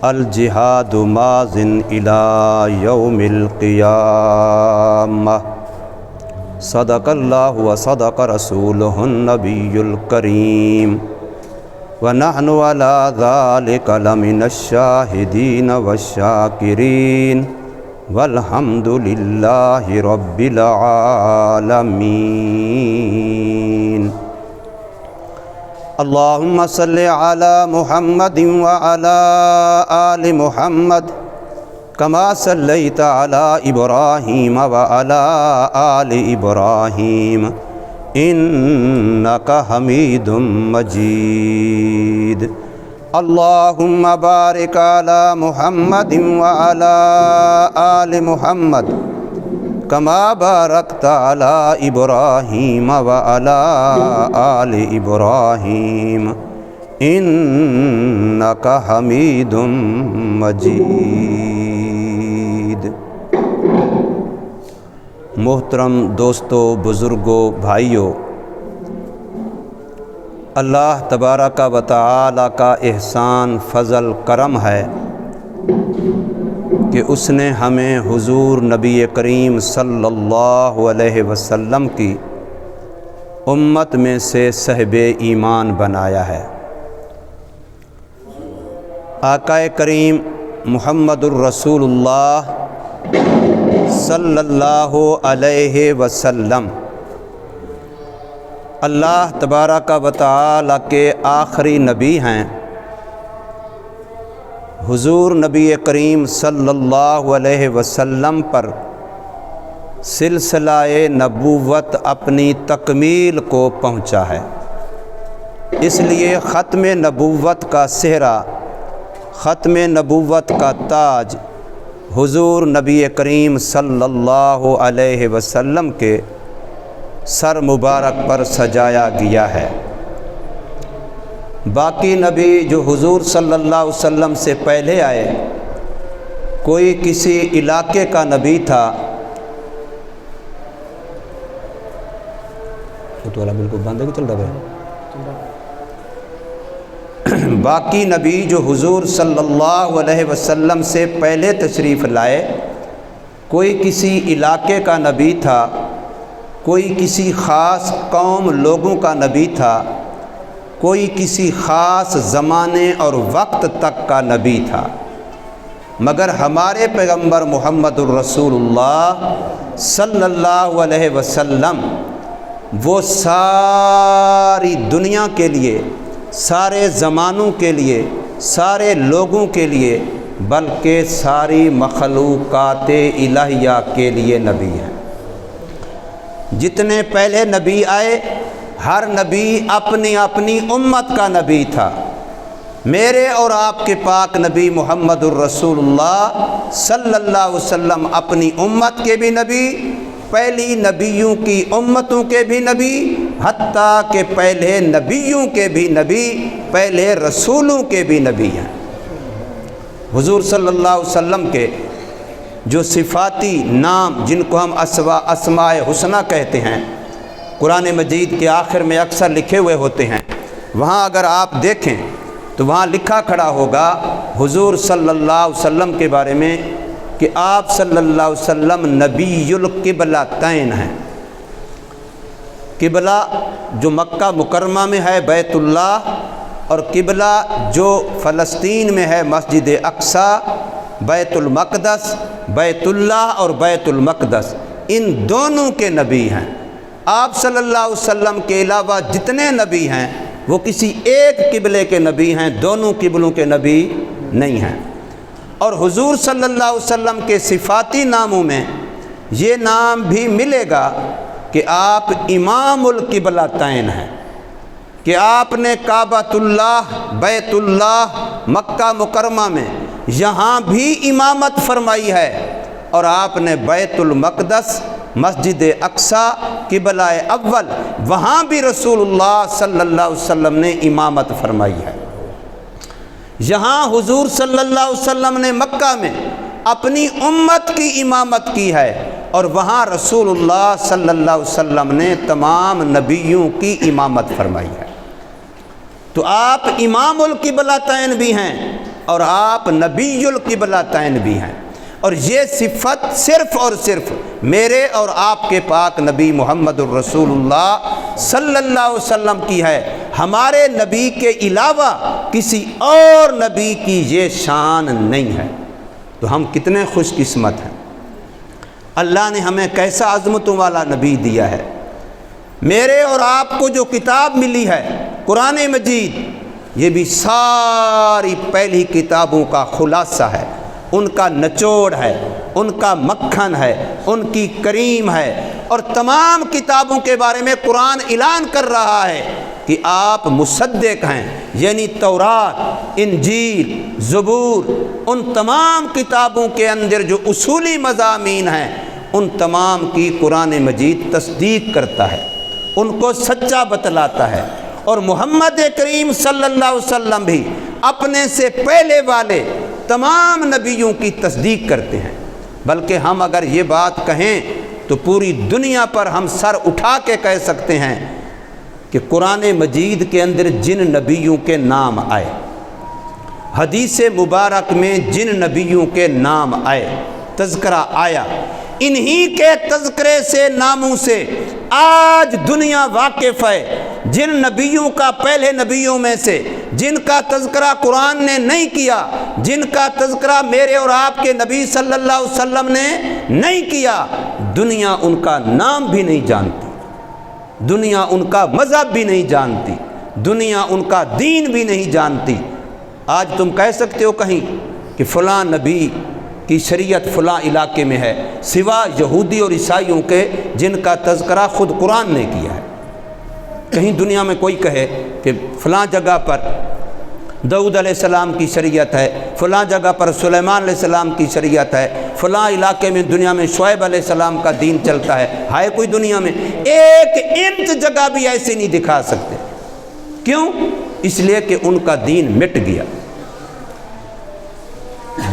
الجہاد ماضٍ الی یوم القیامہ۔ صدق اللہ و صدق رسولہ النبی الکریم ونحن علی ذلک لمن الشاہدین والشاکرین والحمد للہ رب العالمین۔ اللہم صلی علی محمد وعلی آل محمد کما صلیت علی ابراہیم وعلی آل ابراہیم انک حمید مجید۔ اللہم بارک علی محمد وعلی آل محمد کما بارکت علی ابراہیم وعلی آل ابراہیم انک حمید مجید۔ محترم دوستو، بزرگوں، بھائیوں، اللہ تبارک و تعالی کا احسان، فضل، کرم ہے کہ اس نے ہمیں حضور نبی کریم صلی اللہ علیہ وسلم کی امت میں سے صاحب ایمان بنایا ہے۔ آقا کریم محمد الرسول اللہ صلی اللہ علیہ وسلم اللہ تبارک و تعالی کے آخری نبی ہیں۔ حضور نبی کریم صلی اللہ علیہ وسلم پر سلسلہ نبوت اپنی تکمیل کو پہنچا ہے، اس لیے ختم نبوت کا صحرا، ختم نبوت کا تاج حضور نبی کریم صلی اللہ علیہ وسلم کے سر مبارک پر سجایا گیا ہے۔ باقی نبی جو حضور صلی اللہ علیہ وسلم سے پہلے آئے، کوئی کسی علاقے کا نبی تھا، بالکل بند ہے کہ چل رہا ہے؟ باقی نبی جو حضور صلی اللہ علیہ وسلم سے پہلے تشریف لائے، کوئی کسی علاقے کا نبی تھا، کوئی کسی خاص قوم لوگوں کا نبی تھا، کوئی کسی خاص زمانے اور وقت تک کا نبی تھا، مگر ہمارے پیغمبر محمد الرسول اللہ صلی اللہ علیہ وسلم وہ ساری دنیا کے لیے، سارے زمانوں کے لیے، سارے لوگوں کے لیے، بلکہ ساری مخلوقات الہیہ کے لیے نبی ہیں۔ جتنے پہلے نبی آئے، ہر نبی اپنی اپنی امت کا نبی تھا۔ میرے اور آپ کے پاک نبی محمد الرسول اللہ صلی اللہ علیہ وسلم اپنی امت کے بھی نبی، پہلی نبیوں کی امتوں کے بھی نبی، حتیٰ کہ پہلے نبیوں کے بھی نبی، پہلے رسولوں کے بھی نبی ہیں۔ حضور صلی اللہ علیہ وسلم کے جو صفاتی نام، جن کو ہم اسماء حسنہ کہتے ہیں، قرآن مجید کے آخر میں اکثر لکھے ہوئے ہوتے ہیں۔ وہاں اگر آپ دیکھیں تو وہاں لکھا کھڑا ہوگا حضور صلی اللہ علیہ وسلم کے بارے میں کہ آپ صلی اللہ علیہ وسلم نبی القبلتین ہیں۔ قبلہ جو مکہ مکرمہ میں ہے بیت اللہ، اور قبلہ جو فلسطین میں ہے مسجد اقصی، بیت المقدس، بیت اللہ اور بیت المقدس، ان دونوں کے نبی ہیں۔ آپ صلی اللہ علیہ وسلم کے علاوہ جتنے نبی ہیں وہ کسی ایک قبلے کے نبی ہیں، دونوں قبلوں کے نبی نہیں ہیں۔ اور حضور صلی اللہ علیہ وسلم کے صفاتی ناموں میں یہ نام بھی ملے گا کہ آپ امام القبلتین ہیں، کہ آپ نے کعبۃ اللہ، بیت اللہ، مکہ مکرمہ میں یہاں بھی امامت فرمائی ہے، اور آپ نے بیت المقدس، مسجد اقصی، قبلہ اول، وہاں بھی رسول اللہ صلی اللہ علیہ وسلم نے امامت فرمائی ہے۔ یہاں حضور صلی اللہ علیہ وسلم نے مکہ میں اپنی امت کی امامت کی ہے، اور وہاں رسول اللہ صلی اللہ علیہ وسلم نے تمام نبیوں کی امامت فرمائی ہے۔ تو آپ امام القبلتین بھی ہیں، اور آپ نبی القبلتین بھی ہیں، اور یہ صفت صرف اور صرف میرے اور آپ کے پاک نبی محمد الرسول اللہ صلی اللہ علیہ وسلم کی ہے۔ ہمارے نبی کے علاوہ کسی اور نبی کی یہ شان نہیں ہے۔ تو ہم کتنے خوش قسمت ہیں، اللہ نے ہمیں کیسا عظمتوں والا نبی دیا ہے۔ میرے اور آپ کو جو کتاب ملی ہے قرآن مجید، یہ بھی ساری پہلی کتابوں کا خلاصہ ہے، ان کا نچوڑ ہے، ان کا مکھن ہے، ان کی کریم ہے۔ اور تمام کتابوں کے بارے میں قرآن اعلان کر رہا ہے کہ آپ مصدق ہیں، یعنی تورات، انجیل، زبور، ان تمام کتابوں کے اندر جو اصولی مضامین ہیں ان تمام کی قرآن مجید تصدیق کرتا ہے، ان کو سچا بتلاتا ہے۔ اور محمد کریم صلی اللہ علیہ وسلم بھی اپنے سے پہلے والے تمام نبیوں کی تصدیق کرتے ہیں۔ بلکہ ہم اگر یہ بات کہیں تو پوری دنیا پر ہم سر اٹھا کے کہہ سکتے ہیں کہ قرآن مجید کے اندر جن نبیوں کے نام آئے، حدیث مبارک میں جن نبیوں کے نام آئے، تذکرہ آیا، انہی کے تذکرے سے، ناموں سے آج دنیا واقف ہے۔ جن نبیوں کا، پہلے نبیوں میں سے جن کا تذکرہ قرآن نے نہیں کیا، جن کا تذکرہ میرے اور آپ کے نبی صلی اللہ علیہ وسلم نے نہیں کیا، دنیا ان کا نام بھی نہیں جانتی، دنیا ان کا مذہب بھی نہیں جانتی، دنیا ان کا دین بھی نہیں جانتی۔ آج تم کہہ سکتے ہو کہیں کہ فلاں نبی کی شریعت فلاں علاقے میں ہے، سوا یہودی اور عیسائیوں کے جن کا تذکرہ خود قرآن نے کیا ہے۔ کہیں دنیا میں کوئی کہے کہ فلاں جگہ پر داؤد علیہ السلام کی شریعت ہے، فلاں جگہ پر سلیمان علیہ السلام کی شریعت ہے، فلاں علاقے میں دنیا میں شعیب علیہ السلام کا دین چلتا ہے کوئی دنیا میں؟ ایک انچ جگہ بھی ایسے نہیں دکھا سکتے۔ کیوں؟ اس لیے کہ ان کا دین مٹ گیا۔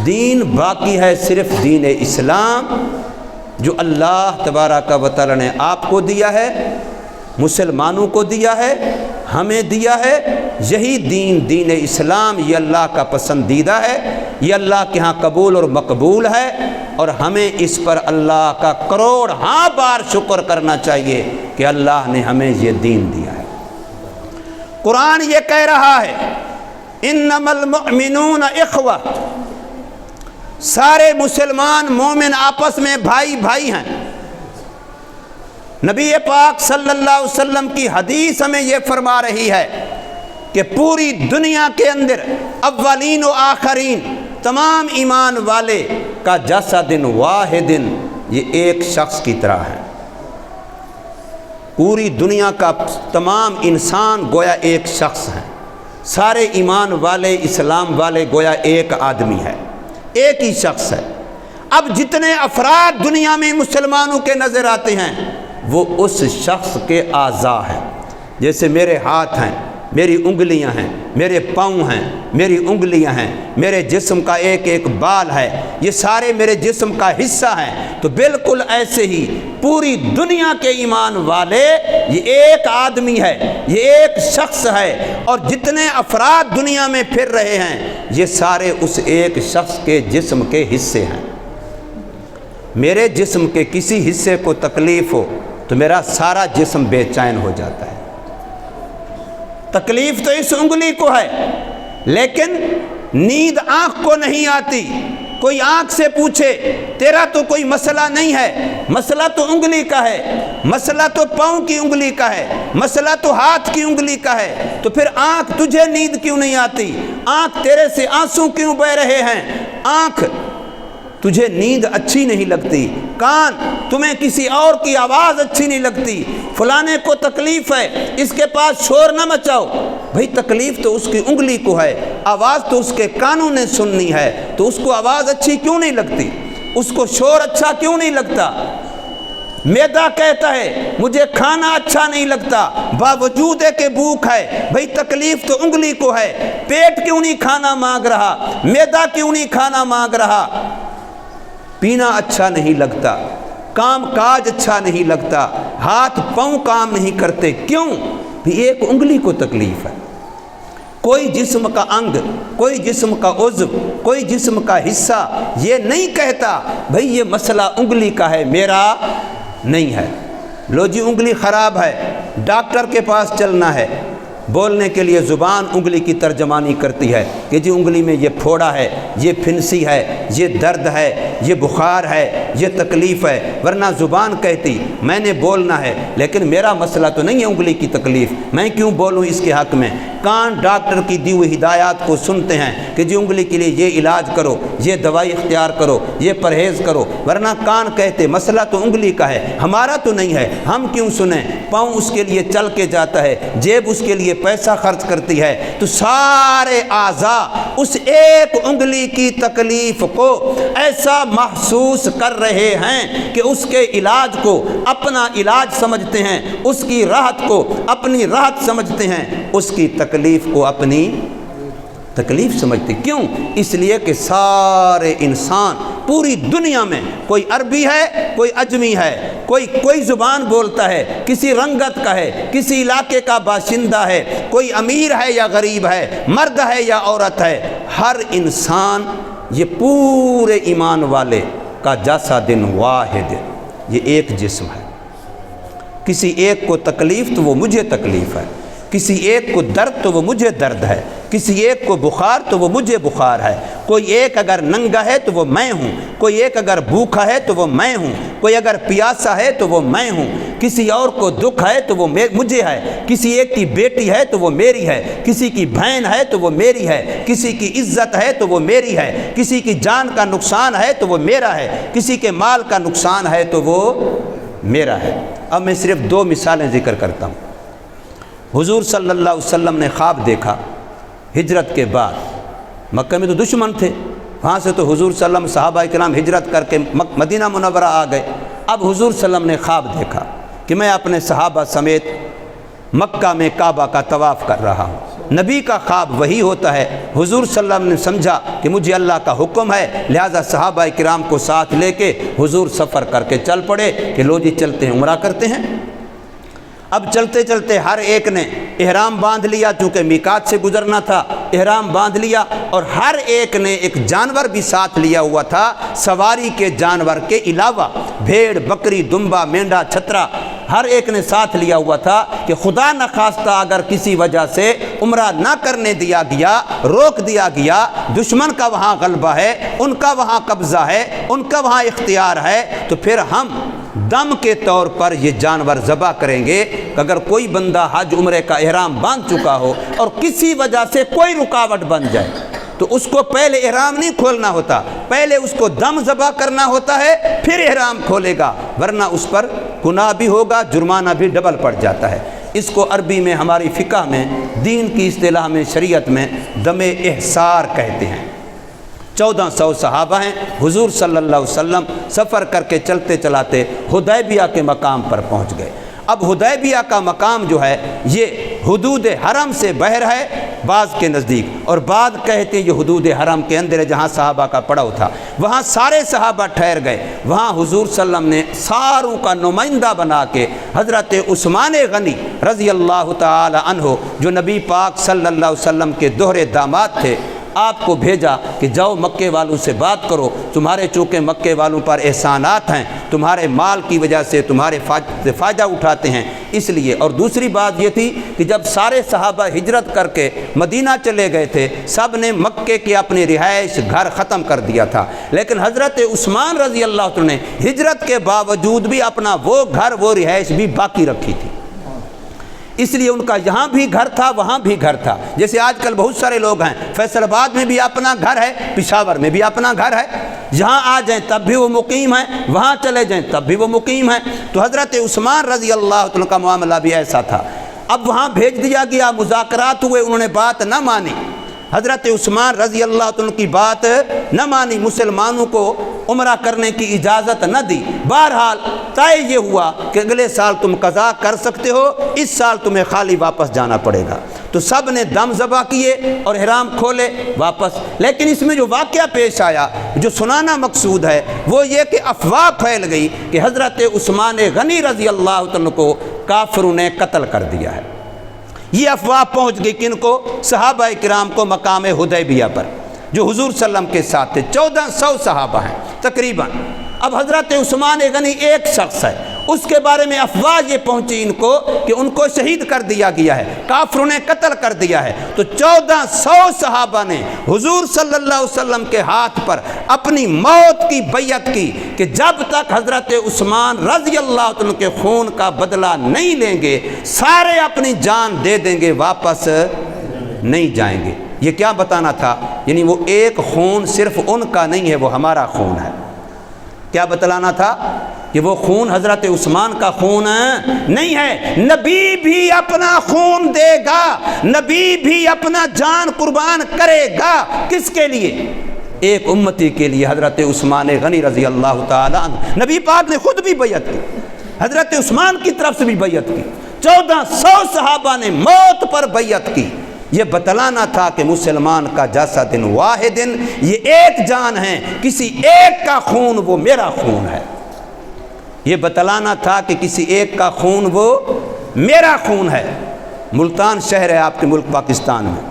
دین باقی ہے صرف دین اسلام، جو اللہ تبارک و تعالی نے آپ کو دیا ہے، مسلمانوں کو دیا ہے، ہمیں دیا ہے۔ یہی دین، دین اسلام، یہ اللہ کا پسندیدہ ہے، یہ اللہ کے ہاں قبول اور مقبول ہے، اور ہمیں اس پر اللہ کا کروڑ بار شکر کرنا چاہیے کہ اللہ نے ہمیں یہ دین دیا ہے۔ قرآن یہ کہہ رہا ہے انما المؤمنون اخوہ، سارے مسلمان مومن آپس میں بھائی بھائی ہیں۔ نبی پاک صلی اللہ علیہ وسلم کی حدیث ہمیں یہ فرما رہی ہے کہ پوری دنیا کے اندر اولین و آخرین تمام ایمان والے کا جسد واحد، یہ ایک شخص کی طرح ہے۔ پوری دنیا کا تمام انسان گویا ایک شخص ہیں، سارے ایمان والے، اسلام والے گویا ایک آدمی ہے، ایک ہی شخص ہے۔ اب جتنے افراد دنیا میں مسلمانوں کے نظر آتے ہیں وہ اس شخص کے اعضاء ہیں۔ جیسے میرے ہاتھ ہیں، میری انگلیاں ہیں، میرے پاؤں ہیں، میری انگلیاں ہیں، میرے جسم کا ایک ایک بال ہے، یہ سارے میرے جسم کا حصہ ہیں۔ تو بالکل ایسے ہی پوری دنیا کے ایمان والے یہ ایک آدمی ہے، یہ ایک شخص ہے، اور جتنے افراد دنیا میں پھر رہے ہیں یہ سارے اس ایک شخص کے جسم کے حصے ہیں۔ میرے جسم کے کسی حصے کو تکلیف ہو تو میرا سارا جسم بے چین ہو جاتا ہے۔ تکلیف تو اس انگلی کو ہے، لیکن نیند آنکھ کو نہیں آتی۔ کوئی آنکھ سے پوچھے تیرا تو کوئی مسئلہ نہیں ہے، مسئلہ تو انگلی کا ہے، مسئلہ تو پاؤں کی انگلی کا ہے، مسئلہ تو ہاتھ کی انگلی کا ہے، تو پھر آنکھ تجھے نیند کیوں نہیں آتی؟ آنکھ تیرے سے آنسو کیوں بہہ رہے ہیں؟ آنکھ تجھے نیند اچھی نہیں لگتی، کان تمہیں کسی اور کی آواز اچھی نہیں لگتی، فلانے کو تکلیف ہے اس کے پاس شور نہ مچاؤ۔ بھئی تکلیف تو اس کی انگلی کو ہے، آواز تو اس کے کانوں نے سننی ہے، تو اس کو آواز اچھی کیوں نہیں لگتی؟ اس کو شور اچھا کیوں نہیں لگتا؟ معدہ کہتا ہے مجھے کھانا اچھا نہیں لگتا باوجود ہے کہ بھوک ہے۔ بھئی تکلیف تو انگلی کو ہے، پیٹ کیوں نہیں کھانا مانگ رہا؟ معدہ کیوں نہیں کھانا مانگ رہا؟ پینا اچھا نہیں لگتا، کام کاج اچھا نہیں لگتا، ہاتھ پاؤں کام نہیں کرتے، کیوں؟ بھی ایک انگلی کو تکلیف ہے۔ کوئی جسم کا انگ، کوئی جسم کا عضو، کوئی جسم کا حصہ یہ نہیں کہتا بھئی یہ مسئلہ انگلی کا ہے، میرا نہیں ہے۔ لو جی انگلی خراب ہے، ڈاکٹر کے پاس چلنا ہے، بولنے کے لیے زبان انگلی کی ترجمانی کرتی ہے کہ جی انگلی میں یہ پھوڑا ہے، یہ پھنسی ہے، یہ درد ہے، یہ بخار ہے، یہ تکلیف ہے، ورنہ زبان کہتی میں نے بولنا ہے لیکن میرا مسئلہ تو نہیں ہے انگلی کی تکلیف، میں کیوں بولوں اس کے حق میں۔ کان ڈاکٹر کی دی ہوئی ہدایات کو سنتے ہیں کہ جی انگلی کے لیے یہ علاج کرو، یہ دوائی اختیار کرو، یہ پرہیز کرو، ورنہ کان کہتے مسئلہ تو انگلی کا ہے، ہمارا تو نہیں ہے، ہم کیوں سنیں۔ پاؤں اس کے لیے چل کے جاتا ہے، جیب اس کے لیے پیسہ خرچ کرتی ہے، تو سارے اعضاء اس ایک انگلی کی تکلیف کو ایسا محسوس کر رہے ہیں کہ اس کے علاج کو اپنا علاج سمجھتے ہیں، اس کی راحت کو اپنی راحت سمجھتے ہیں، اس کی تکلیف کو اپنی تکلیف سمجھتے۔ کیوں؟ اس لیے کہ سارے انسان پوری دنیا میں کوئی عربی ہے، کوئی عجمی ہے، کوئی زبان بولتا ہے، کسی رنگت کا ہے، کسی علاقے کا باشندہ ہے، کوئی امیر ہے یا غریب ہے، مرد ہے یا عورت ہے، ہر انسان یہ پورے ایمان والے کا جسد واحد، یہ ایک جسم ہے۔ کسی ایک کو تکلیف تو وہ مجھے تکلیف ہے، کسی ایک کو درد تو وہ مجھے درد ہے، کسی ایک کو بخار تو وہ مجھے بخار ہے، کوئی ایک اگر ننگا ہے تو وہ میں ہوں، کوئی ایک اگر بھوکا ہے تو وہ میں ہوں، کوئی اگر پیاسا ہے تو وہ میں ہوں، کسی اور کو دکھ ہے تو وہ مجھے ہے، کسی ایک کی بیٹی ہے تو وہ میری ہے، کسی کی بہن ہے تو وہ میری ہے، کسی کی عزت ہے تو وہ میری ہے، کسی کی جان کا نقصان ہے تو وہ میرا ہے، کسی کے مال کا نقصان ہے تو وہ میرا ہے۔ اب میں صرف 2 مثالیں ذکر کرتا ہوں۔ حضور صلی اللہ علیہ وسلم نے خواب دیکھا ہجرت کے بعد، مکہ میں تو دشمن تھے، وہاں سے تو حضور صلی اللہ علیہ وسلم صحابہ کرام ہجرت کر کے مدینہ منورہ آ گئے۔ اب حضور صلی اللہ علیہ وسلم نے خواب دیکھا کہ میں اپنے صحابہ سمیت مکہ میں کعبہ کا طواف کر رہا ہوں۔ نبی کا خواب وہی ہوتا ہے۔ حضور صلی اللہ علیہ وسلم نے سمجھا کہ مجھے اللہ کا حکم ہے، لہٰذا صحابہ کرام کو ساتھ لے کے حضور سفر کر کے چل پڑے کہ لو جی چلتے ہیں، عمرہ کرتے ہیں۔ اب چلتے چلتے ہر ایک نے احرام باندھ لیا، چونکہ میقات سے گزرنا تھا، احرام باندھ لیا، اور ہر ایک نے ایک جانور بھی ساتھ لیا ہوا تھا سواری کے جانور کے علاوہ، بھیڑ، بکری، دمبا، مینڈا، چھترا، ہر ایک نے ساتھ لیا ہوا تھا کہ خدا نخواستہ اگر کسی وجہ سے عمرہ نہ کرنے دیا گیا، روک دیا گیا، دشمن کا وہاں غلبہ ہے، ان کا وہاں قبضہ ہے، ان کا وہاں اختیار ہے، تو پھر ہم دم کے طور پر یہ جانور ذبح کریں گے۔ اگر کوئی بندہ حج عمرے کا احرام باندھ چکا ہو اور کسی وجہ سے کوئی رکاوٹ بن جائے تو اس کو پہلے احرام نہیں کھولنا ہوتا، پہلے اس کو دم ذبح کرنا ہوتا ہے، پھر احرام کھولے گا، ورنہ اس پر گناہ بھی ہوگا، جرمانہ بھی ڈبل پڑ جاتا ہے۔ اس کو عربی میں ہماری فقہ میں، دین کی اصطلاح میں، شریعت میں دم احصار کہتے ہیں۔ 1400 صحابہ ہیں، حضور صلی اللہ علیہ وسلم سفر کر کے چلتے چلاتے حدیبیہ کے مقام پر پہنچ گئے۔ اب حدیبیہ کا مقام جو ہے یہ حدود حرم سے باہر ہے بعض کے نزدیک، اور بعض کہتے ہیں یہ حدود حرم کے اندر ہے جہاں صحابہ کا پڑاؤ تھا۔ وہاں سارے صحابہ ٹھہر گئے۔ وہاں حضور صلی اللہ علیہ وسلم نے ساروں کا نمائندہ بنا کے حضرت عثمان غنی رضی اللہ تعالی عنہ، جو نبی پاک صلی اللہ علیہ وسلم کے دوہرے داماد تھے، آپ کو بھیجا کہ جاؤ مکے والوں سے بات کرو، تمہارے چونکہ مکے والوں پر احسانات ہیں، تمہارے مال کی وجہ سے تمہارے فائدہ اٹھاتے ہیں، اس لیے۔ اور دوسری بات یہ تھی کہ جب سارے صحابہ ہجرت کر کے مدینہ چلے گئے تھے، سب نے مکے کی اپنی رہائش گھر ختم کر دیا تھا، لیکن حضرت عثمان رضی اللہ عنہ نے ہجرت کے باوجود بھی اپنا وہ گھر، وہ رہائش بھی باقی رکھی تھی، اس لیے ان کا یہاں بھی گھر تھا، وہاں بھی گھر تھا۔ جیسے آج کل بہت سارے لوگ ہیں، فیصل آباد میں بھی اپنا گھر ہے، پشاور میں بھی اپنا گھر ہے، جہاں آ جائیں تب بھی وہ مقیم ہیں، وہاں چلے جائیں تب بھی وہ مقیم ہیں۔ تو حضرت عثمان رضی اللہ عنہ کا معاملہ بھی ایسا تھا۔ اب وہاں بھیج دیا گیا، مذاکرات ہوئے، انہوں نے بات نہ مانی، حضرت عثمان رضی اللہ عنہ کی بات نہ مانی، مسلمانوں کو عمرہ کرنے کی اجازت نہ دی۔ بہرحال طے یہ ہوا کہ اگلے سال تم قضا کر سکتے ہو، اس سال تمہیں خالی واپس جانا پڑے گا۔ تو سب نے دم ذبح کیے اور احرام کھولے واپس۔ لیکن اس میں جو واقعہ پیش آیا، جو سنانا مقصود ہے، وہ یہ کہ افواہ پھیل گئی کہ حضرت عثمان غنی رضی اللہ عنہ کو کافروں نے قتل کر دیا ہے۔ یہ افواہ پہنچ گئی کن کو؟ صحابہ کرام کو مقام حدیبیہ پر جو حضور صلی اللہ علیہ وسلم کے ساتھ تھے۔ 1400 صحابہ ہیں تقریباً۔ اب حضرت عثمان غنی ایک شخص ہے، اس کے بارے میں افواہ یہ پہنچی ان کو کہ ان کو شہید کر دیا گیا ہے، کافروں نے قتل کر دیا ہے۔ تو 1400 صحابہ نے حضور صلی اللہ علیہ وسلم کے ہاتھ پر اپنی موت کی بیعت کی کہ جب تک حضرت عثمان رضی اللہ عنہ کے خون کا بدلہ نہیں لیں گے سارے اپنی جان دے دیں گے، واپس نہیں جائیں گے۔ یہ کیا بتانا تھا؟ یعنی وہ ایک خون صرف ان کا نہیں ہے، وہ ہمارا خون ہے۔ کیا بتلانا تھا؟ کہ وہ خون حضرت عثمان کا خون نہیں ہے، نبی بھی اپنا خون دے گا، نبی بھی اپنا جان قربان کرے گا۔ کس کے لیے؟ ایک امتی کے لیے، حضرت عثمان غنی رضی اللہ تعالی عنہ۔ نبی پاک نے خود بھی بیعت کی، حضرت عثمان کی طرف سے بھی بیعت کی، 1400 صحابہ نے موت پر بیعت کی۔ یہ بتلانا تھا کہ مسلمان کا جسد واحد، یہ ایک جان ہے، کسی ایک کا خون وہ میرا خون ہے۔ یہ بتلانا تھا کہ کسی ایک کا خون وہ میرا خون ہے۔ ملتان شہر ہے آپ کے ملک پاکستان میں،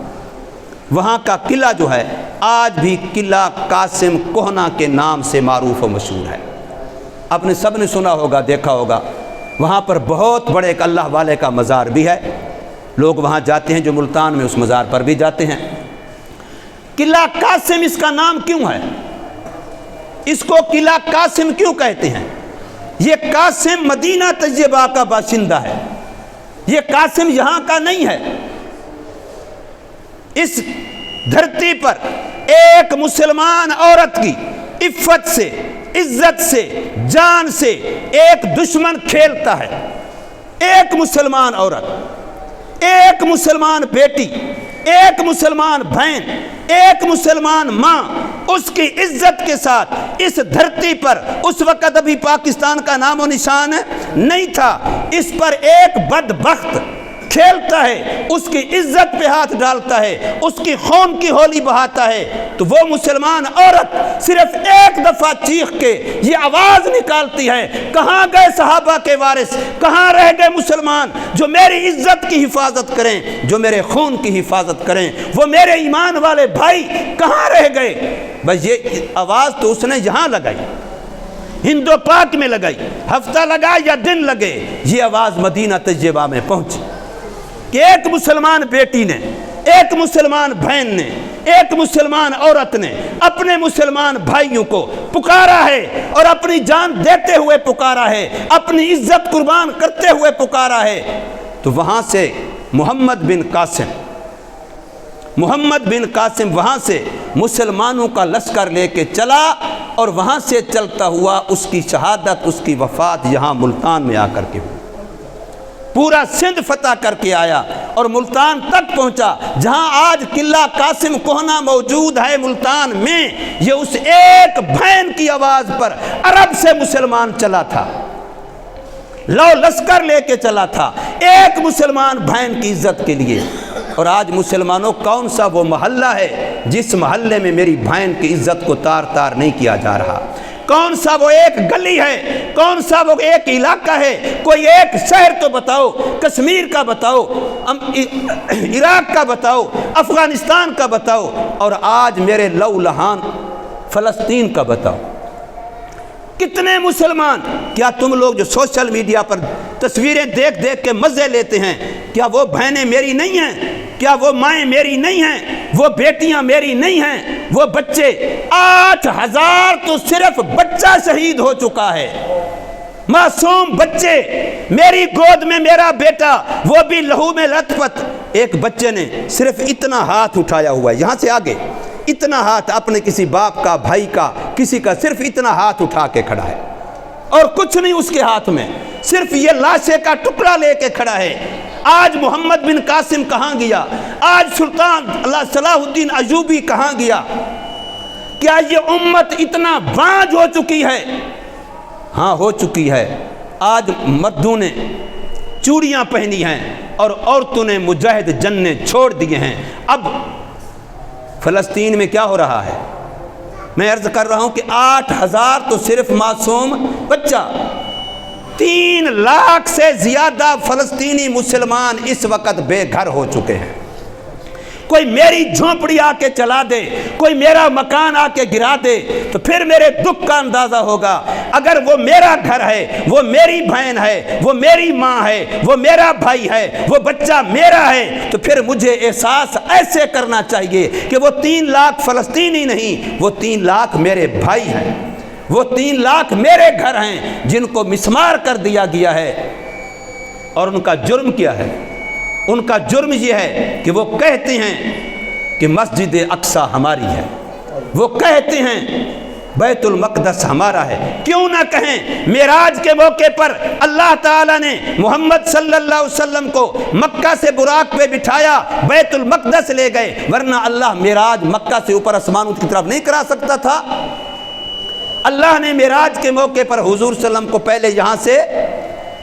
وہاں کا قلعہ جو ہے آج بھی قلعہ قاسم کوہنا کے نام سے معروف و مشہور ہے۔ آپ نے سب نے سنا ہوگا، دیکھا ہوگا، وہاں پر بہت بڑے ایک اللہ والے کا مزار بھی ہے، لوگ وہاں جاتے ہیں جو ملتان میں اس مزار پر بھی جاتے ہیں۔ قلعہ قاسم اس کا نام کیوں ہے؟ اس کو قلعہ قاسم کیوں کہتے ہیں؟ یہ قاسم مدینہ طیبہ کا باشندہ ہے، یہ قاسم یہاں کا نہیں ہے۔ اس دھرتی پر ایک مسلمان عورت کی عفت سے، عزت سے، جان سے ایک دشمن کھیلتا ہے۔ ایک مسلمان عورت، ایک مسلمان بیٹی، ایک مسلمان بہن، ایک مسلمان ماں، اس کی عزت کے ساتھ اس دھرتی پر اس وقت ابھی پاکستان کا نام و نشان نہیں تھا، اس پر ایک بدبخت کھیلتا ہے، اس کی عزت پہ ہاتھ ڈالتا ہے، اس کی خون کی ہولی بہاتا ہے، تو وہ مسلمان عورت صرف ایک دفعہ چیخ کے یہ آواز نکالتی ہے، کہاں گئے صحابہ کے وارث، کہاں رہ گئے مسلمان جو میری عزت کی حفاظت کریں، جو میرے خون کی حفاظت کریں، وہ میرے ایمان والے بھائی کہاں رہ گئے؟ بس یہ آواز تو اس نے یہاں لگائی، ہند و پاک میں لگائی، ہفتہ لگا یا دن لگے، یہ آواز مدینہ طیبہ میں پہنچی کہ ایک مسلمان بیٹی نے، ایک مسلمان بہن نے، ایک مسلمان عورت نے اپنے مسلمان بھائیوں کو پکارا ہے اور اپنی جان دیتے ہوئے پکارا ہے، اپنی عزت قربان کرتے ہوئے پکارا ہے۔ تو وہاں سے محمد بن قاسم وہاں سے مسلمانوں کا لشکر لے کے چلا اور وہاں سے چلتا ہوا اس کی شہادت، اس کی وفات یہاں ملتان میں آ کر کے ہوئی۔ پورا سندھ فتح کر کے آیا اور ملتان تک پہنچا جہاں آج قلعہ قاسم کوہنا موجود ہے ملتان میں۔ یہ اس ایک بہن کی آواز پر عرب سے مسلمان چلا تھا، لو لشکر لے کے چلا تھا ایک مسلمان بہن کی عزت کے لیے۔ اور آج مسلمانوں کون سا وہ محلہ ہے جس محلے میں میری بہن کی عزت کو تار تار نہیں کیا جا رہا؟ کون سا وہ ایک گلی ہے، کون سا وہ ایک علاقہ ہے؟ کوئی ایک شہر تو بتاؤ، کشمیر کا بتاؤ، عراق کا بتاؤ، افغانستان کا بتاؤ، اور آج میرے لو لہان فلسطین کا بتاؤ۔ کتنے مسلمان، کیا تم لوگ جو سوشل میڈیا پر تصویریں دیکھ دیکھ کے مزے لیتے ہیں، کیا وہ بہنیں میری نہیں ہیں؟ کیا وہ مائیں میری نہیں ہیں؟ وہ بیٹیاں میری نہیں ہیں؟ وہ بچے 8000 تو صرف بچہ شہید ہو چکا ہے، معصوم بچے، میری گود میں میرا بیٹا، وہ بھی لہو میں لت پت۔ ایک بچے نے صرف اتنا ہاتھ اٹھایا ہوا ہے، یہاں سے آگے اتنا ہاتھ، اپنے کسی باپ کا، بھائی کا، کسی کا، صرف اتنا ہاتھ اٹھا کے کھڑا ہے اور کچھ نہیں اس کے ہاتھ میں، صرف یہ لاشے کا ٹکڑا لے کے کھڑا ہے۔ آج محمد بن قاسم کہاں گیا؟ آج سلطان صلاح الدین ایوبی کہاں گیا؟ کیا یہ امت اتنا بانجھ ہو چکی ہے؟ ہاں ہو چکی ہے۔ آج مردوں نے چوڑیاں پہنی ہیں اور عورتوں نے مجاہد جننے چھوڑ دیے ہیں۔ اب فلسطین میں کیا ہو رہا ہے؟ میں عرض کر رہا ہوں کہ 8000 تو صرف معصوم بچہ، 3 لاکھ سے زیادہ فلسطینی مسلمان اس وقت بے گھر ہو چکے ہیں۔ کوئی میری جھونپڑی آ کے چلا دے، کوئی میرا مکان آ کے گرا دے تو پھر میرے دکھ کا اندازہ ہوگا۔ اگر وہ میرا گھر ہے، وہ میری بہن ہے، وہ میری ماں ہے، وہ میرا بھائی ہے، وہ بچہ میرا ہے، تو پھر مجھے احساس ایسے کرنا چاہیے کہ وہ 3 لاکھ فلسطینی نہیں، وہ 3 لاکھ میرے بھائی ہیں، وہ 3 لاکھ میرے گھر ہیں جن کو مسمار کر دیا گیا ہے۔ اور ان کا جرم کیا ہے؟ ان کا جرم یہ ہے کہ وہ کہتے ہیں کہ مسجد اقصی ہماری ہے، وہ کہتے ہیں بیت المقدس ہمارا ہے۔ کیوں نہ کہیں؟ معراج کے موقع پر اللہ تعالیٰ نے محمد صلی اللہ علیہ وسلم کو مکہ سے براق پہ بٹھایا، بیت المقدس لے گئے، ورنہ اللہ معراج مکہ سے اوپر آسمانوں کی طرف نہیں کرا سکتا تھا؟ اللہ نے معراج کے موقع پر حضور صلی اللہ علیہ وسلم کو پہلے یہاں سے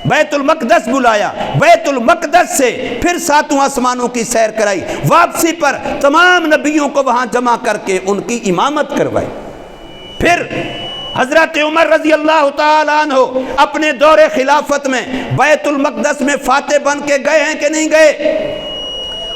بیت المقدس بلایا، بیت المقدس سے پھر 7 آسمانوں کی سیر کرائی، واپسی پر تمام نبیوں کو وہاں جمع کر کے ان کی امامت کروائی۔ پھر حضرت عمر رضی اللہ تعالیٰ عنہ اپنے دور خلافت میں بیت المقدس میں فاتح بن کے گئے ہیں کہ نہیں گئے؟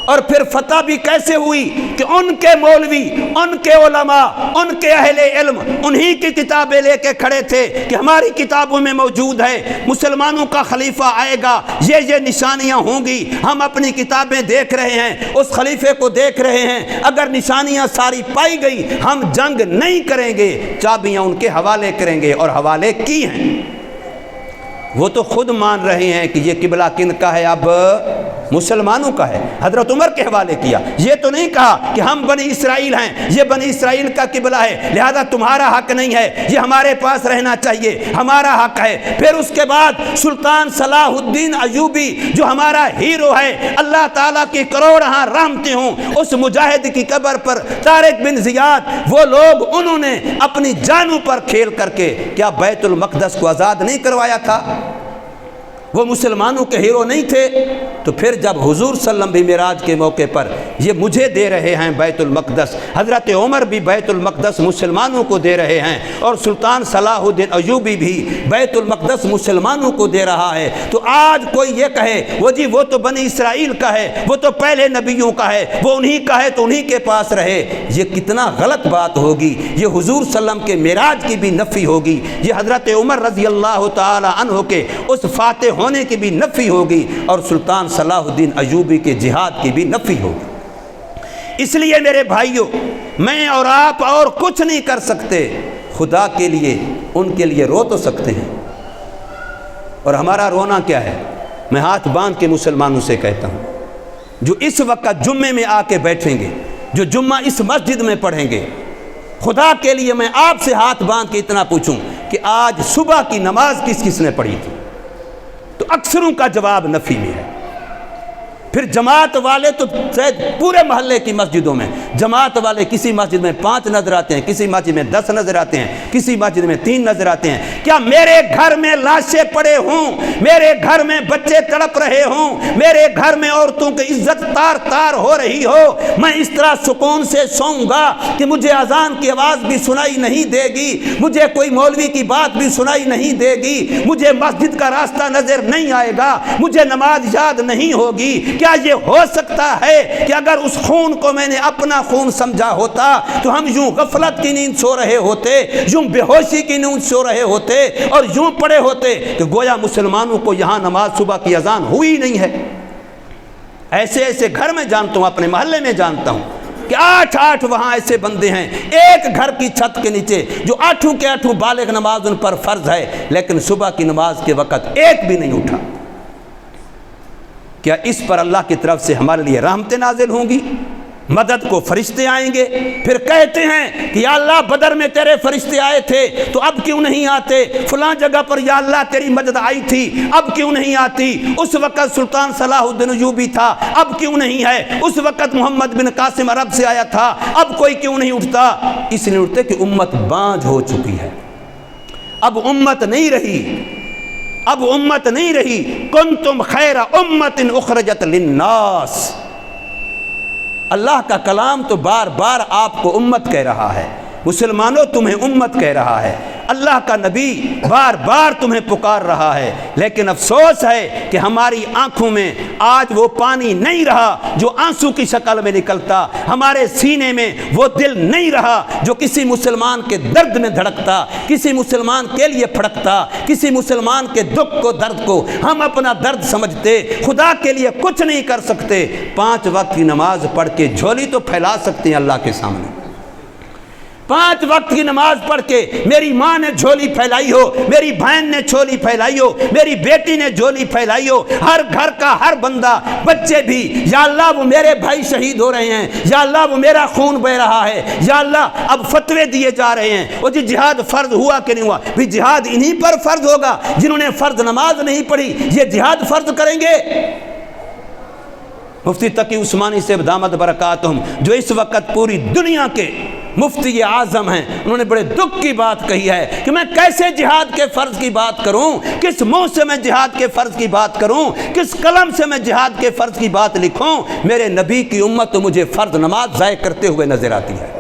اور پھر فتح بھی کیسے ہوئی کہ ان کے مولوی، ان کے علماء، ان کے اہل علم انہی کی کتابیں لے کے کھڑے تھے کہ ہماری کتابوں میں موجود ہے مسلمانوں کا خلیفہ آئے گا، یہ نشانیاں ہوں گی، ہم اپنی کتابیں دیکھ رہے ہیں، اس خلیفے کو دیکھ رہے ہیں، اگر نشانیاں ساری پائی گئی ہم جنگ نہیں کریں گے، چابیاں ان کے حوالے کریں گے، اور حوالے کی ہیں۔ وہ تو خود مان رہے ہیں کہ یہ قبلہ کن کا ہے؟ اب مسلمانوں کا ہے، حضرت عمر کے حوالے کیا۔ یہ تو نہیں کہا کہ ہم بنی اسرائیل ہیں، یہ بنی اسرائیل کا قبلہ ہے لہذا تمہارا حق نہیں ہے، یہ ہمارے پاس رہنا چاہیے، ہمارا حق ہے۔ پھر اس کے بعد سلطان صلاح الدین ایوبی جو ہمارا ہیرو ہے، اللہ تعالیٰ کی کروڑہاں رحمتیں ہوں اس مجاہد کی قبر پر، طارق بن زیاد، وہ لوگ انہوں نے اپنی جانوں پر کھیل کر کے کیا بیت المقدس کو آزاد نہیں کروایا تھا؟ وہ مسلمانوں کے ہیرو نہیں تھے؟ تو پھر جب حضور صلی اللہ علیہ وسلم بھی معراج کے موقع پر یہ مجھے دے رہے ہیں بیت المقدس، حضرت عمر بھی بیت المقدس مسلمانوں کو دے رہے ہیں، اور سلطان صلاح الدین ایوبی بھی بیت المقدس مسلمانوں کو دے رہا ہے، تو آج کوئی یہ کہے وہ جی وہ تو بنی اسرائیل کا ہے، وہ تو پہلے نبیوں کا ہے، وہ انہی کا ہے تو انہی کے پاس رہے، یہ کتنا غلط بات ہوگی۔ یہ حضور صلی اللہ علیہ وسلم کے معراج کی بھی نفی ہوگی، یہ حضرت عمر رضی اللہ تعالی عنہ کے اس فاتح ہونے کی بھی نفی ہوگی، اور سلطان صلاح الدین ایوبی کے جہاد کی بھی نفی ہوگی۔ اس لیے میرے بھائیوں، میں اور آپ اور کچھ نہیں کر سکتے، خدا کے لیے ان کے لیے رو تو سکتے ہیں، اور ہمارا رونا کیا ہے؟ میں ہاتھ باندھ کے مسلمانوں سے کہتا ہوں جو اس وقت جمعے میں آ کے بیٹھیں گے، جو جمعہ اس مسجد میں پڑھیں گے، خدا کے لیے میں آپ سے ہاتھ باندھ کے اتنا پوچھوں کہ آج صبح کی نماز کس کس نے پڑھی تھی؟ تو اکثروں کا جواب نفی میں ہے۔ پھر جماعت والے تو پورے محلے کی مسجدوں میں جماعت والے کسی مسجد میں 5 نظر آتے ہیں، کسی مسجد میں 10 نظر آتے ہیں، کسی مسجد میں 3 نظر آتے ہیں۔ کیا میرے گھر میں لاشیں پڑے ہوں، میرے گھر میں بچے تڑپ رہے ہوں، میرے گھر میں عورتوں کی عزت تار تار ہو رہی ہو، میں اس طرح سکون سے سوؤں گا کہ مجھے اذان کی آواز بھی سنائی نہیں دے گی، مجھے کوئی مولوی کی بات بھی سنائی نہیں دے گی، مجھے مسجد کا راستہ نظر نہیں آئے گا، مجھے نماز یاد نہیں ہوگی؟ کیا یہ ہو سکتا ہے کہ اگر اس خون کو میں نے اپنا خون سمجھا ہوتا تو ہم یوں غفلت کی نیند سو رہے ہوتے، یوں بے ہوشی کی نیند سو رہے ہوتے، اور یوں پڑے ہوتے کہ گویا مسلمانوں کو یہاں نماز صبح کی اذان ہوئی نہیں ہے؟ ایسے ایسے گھر میں جانتا ہوں، اپنے محلے میں جانتا ہوں کہ 8 وہاں ایسے بندے ہیں ایک گھر کی چھت کے نیچے جو 8 کے 8 بالغ نماز ان پر فرض ہے، لیکن صبح کی نماز کے وقت ایک بھی نہیں اٹھا۔ کیا اس پر اللہ کی طرف سے ہمارے لیے رحمتیں نازل ہوں گی؟ مدد کو فرشتے آئیں گے، پھر کہتے ہیں کہ یا اللہ بدر میں تیرے فرشتے آئے تھے تو اب کیوں نہیں آتے؟ فلاں جگہ پر یا اللہ تیری مدد آئی تھی اب کیوں نہیں آتی؟ اس وقت سلطان صلاح الدین ایوبی تھا اب کیوں نہیں ہے؟ اس وقت محمد بن قاسم عرب سے آیا تھا اب کوئی کیوں نہیں اٹھتا؟ اس لیے اٹھتے کہ امت بانجھ ہو چکی ہے، اب امت نہیں رہی، اب امت نہیں رہی۔ کنتم خیر امت اخرجت للناس، اللہ کا کلام تو بار بار آپ کو امت کہہ رہا ہے، مسلمانوں تمہیں امت کہہ رہا ہے۔ اللہ کا نبی بار بار تمہیں پکار رہا ہے، لیکن افسوس ہے کہ ہماری آنکھوں میں آج وہ پانی نہیں رہا جو آنسو کی شکل میں نکلتا، ہمارے سینے میں وہ دل نہیں رہا جو کسی مسلمان کے درد میں دھڑکتا، کسی مسلمان کے لیے پھڑکتا، کسی مسلمان کے دکھ کو، درد کو ہم اپنا درد سمجھتے، خدا کے لیے کچھ نہیں کر سکتے۔ 5 وقت کی نماز پڑھ کے جھولی تو پھیلا سکتے ہیں اللہ کے سامنے، 5 وقت کی نماز پڑھ کے میری ماں نے جھولی پھیلائی ہو، میری بہن نے جھولی پھیلائی ہو، میری بیٹی نے جھولی پھیلائی ہو، ہر گھر کا ہر بندہ، بچے بھی، یا اللہ وہ میرے بھائی شہید ہو رہے ہیں، یا اللہ وہ میرا خون بہ رہا ہے، یا اللہ اب فتوے دیے جا رہے ہیں، وہ جی جہاد فرض ہوا کہ نہیں ہوا؟ بھی جہاد انہی پر فرض ہوگا جنہوں نے فرض نماز نہیں پڑھی، یہ جہاد فرض کریں گے؟ مفتی تقی عثمانی سے دامت برکاتہم، جو اس وقت پوری دنیا کے مفتی اعظم ہیں، انہوں نے بڑے دکھ کی بات کہی ہے کہ میں کیسے جہاد کے فرض کی بات کروں، کس منہ سے میں جہاد کے فرض کی بات کروں، کس قلم سے میں جہاد کے فرض کی بات لکھوں؟ میرے نبی کی امت تو مجھے فرض نماز ضائع کرتے ہوئے نظر آتی ہے،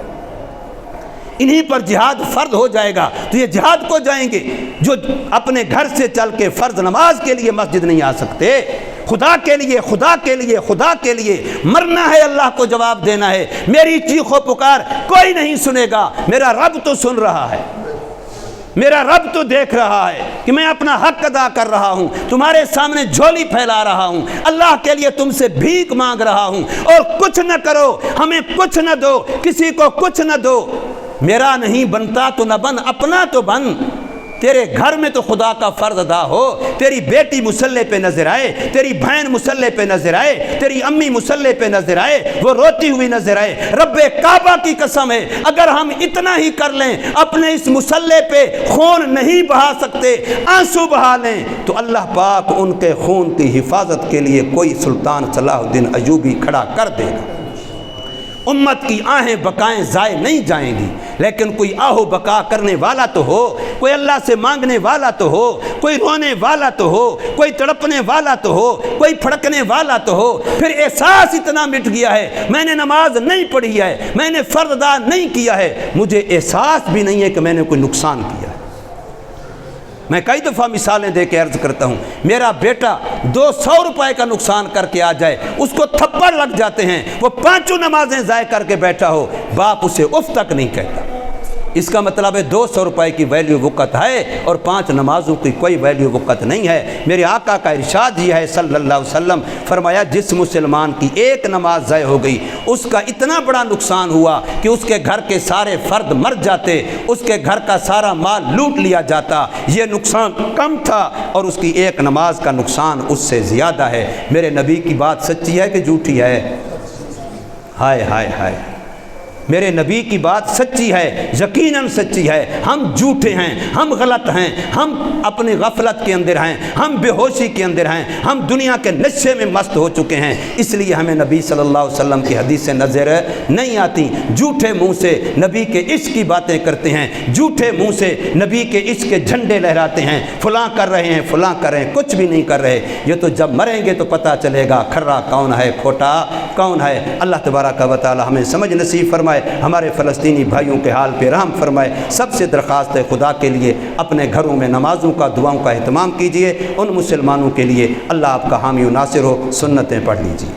انہی پر جہاد فرض ہو جائے گا تو یہ جہاد کو جائیں گے جو اپنے گھر سے چل کے فرض نماز کے لیے مسجد نہیں آ سکتے۔ خدا کے لیے، خدا کے لیے، خدا کے لیے مرنا ہے، اللہ کو جواب دینا ہے۔ میری چیخ و پکار کوئی نہیں سنے گا، میرا رب تو سن رہا ہے، میرا رب تو دیکھ رہا ہے کہ میں اپنا حق ادا کر رہا ہوں، تمہارے سامنے جھولی پھیلا رہا ہوں، اللہ کے لیے تم سے بھیک مانگ رہا ہوں، اور کچھ نہ کرو، ہمیں کچھ نہ دو، کسی کو کچھ نہ دو، میرا نہیں بنتا تو نہ بن، اپنا تو بن۔ تیرے گھر میں تو خدا کا فرض ادا ہو، تیری بیٹی مسلح پہ نظر آئے، تیری بہن مسلح پہ نظر آئے، تیری امی مسلح پہ نظر آئے، وہ روتی ہوئی نظر آئے۔ رب کعبہ کی قسم ہے، اگر ہم اتنا ہی کر لیں، اپنے اس مسلح پہ خون نہیں بہا سکتے، آنسو بہا لیں، تو اللہ پاک ان کے خون کی حفاظت کے لیے کوئی سلطان صلاح الدین ایوبی کھڑا کر دے گا۔ امت کی آہیں بقائیں ضائع نہیں جائیں گی، لیکن کوئی آہو بقا کرنے والا تو ہو، کوئی اللہ سے مانگنے والا تو ہو، کوئی رونے والا تو ہو، کوئی تڑپنے والا تو ہو، کوئی پھڑکنے والا تو ہو۔ پھر احساس اتنا مٹ گیا ہے، میں نے نماز نہیں پڑھی ہے، میں نے فرض ادا نہیں کیا ہے، مجھے احساس بھی نہیں ہے کہ میں نے کوئی نقصان کیا ہے۔ میں کئی دفعہ مثالیں دے کے عرض کرتا ہوں، میرا بیٹا 200 روپے کا نقصان کر کے آ جائے، اس کو تھپڑ لگ جاتے ہیں، وہ 5 نمازیں ضائع کر کے بیٹھا ہو، باپ اسے اف تک نہیں کہتا۔ اس کا مطلب ہے 200 روپے کی ویلیو وقت ہے اور 5 نمازوں کی کوئی ویلیو وقت نہیں ہے۔ میرے آقا کا ارشاد یہ ہے صلی اللہ علیہ وسلم، فرمایا جس مسلمان کی 1 نماز ضائع ہو گئی، اس کا اتنا بڑا نقصان ہوا کہ اس کے گھر کے سارے فرد مر جاتے، اس کے گھر کا سارا مال لوٹ لیا جاتا۔ یہ نقصان کم تھا اور اس کی 1 نماز کا نقصان اس سے زیادہ ہے۔ میرے نبی کی بات سچی ہے کہ جھوٹی ہے؟ ہائے ہائے ہائے، میرے نبی کی بات سچی ہے، یقیناً سچی ہے۔ ہم جھوٹے ہیں، ہم غلط ہیں، ہم اپنی غفلت کے اندر ہیں، ہم بے ہوشی کے اندر ہیں، ہم دنیا کے نشے میں مست ہو چکے ہیں، اس لیے ہمیں نبی صلی اللہ علیہ وسلم کی حدیثیں نظر نہیں آتی۔ جھوٹے منہ سے نبی کے عشق کی باتیں کرتے ہیں، جھوٹے منہ سے نبی کے عشق کے جھنڈے لہراتے ہیں، فلاں کر رہے ہیں، فلاں کر رہے ہیں، کچھ بھی نہیں کر رہے۔ یہ تو جب مریں گے تو پتہ چلے گا کھرا کون ہے، کھوٹا کون ہے۔ اللہ تبارک و تعالی ہمیں سمجھ نصیب فرمائے، ہمارے فلسطینی بھائیوں کے حال پہ رحم فرمائے۔ سب سے درخواست ہے خدا کے لیے اپنے گھروں میں نمازوں کا، دعاؤں کا اہتمام کیجئے۔ ان مسلمانوں کے لیے اللہ آپ کا حامی و ناصر ہو، سنتیں پڑھ لیجئے۔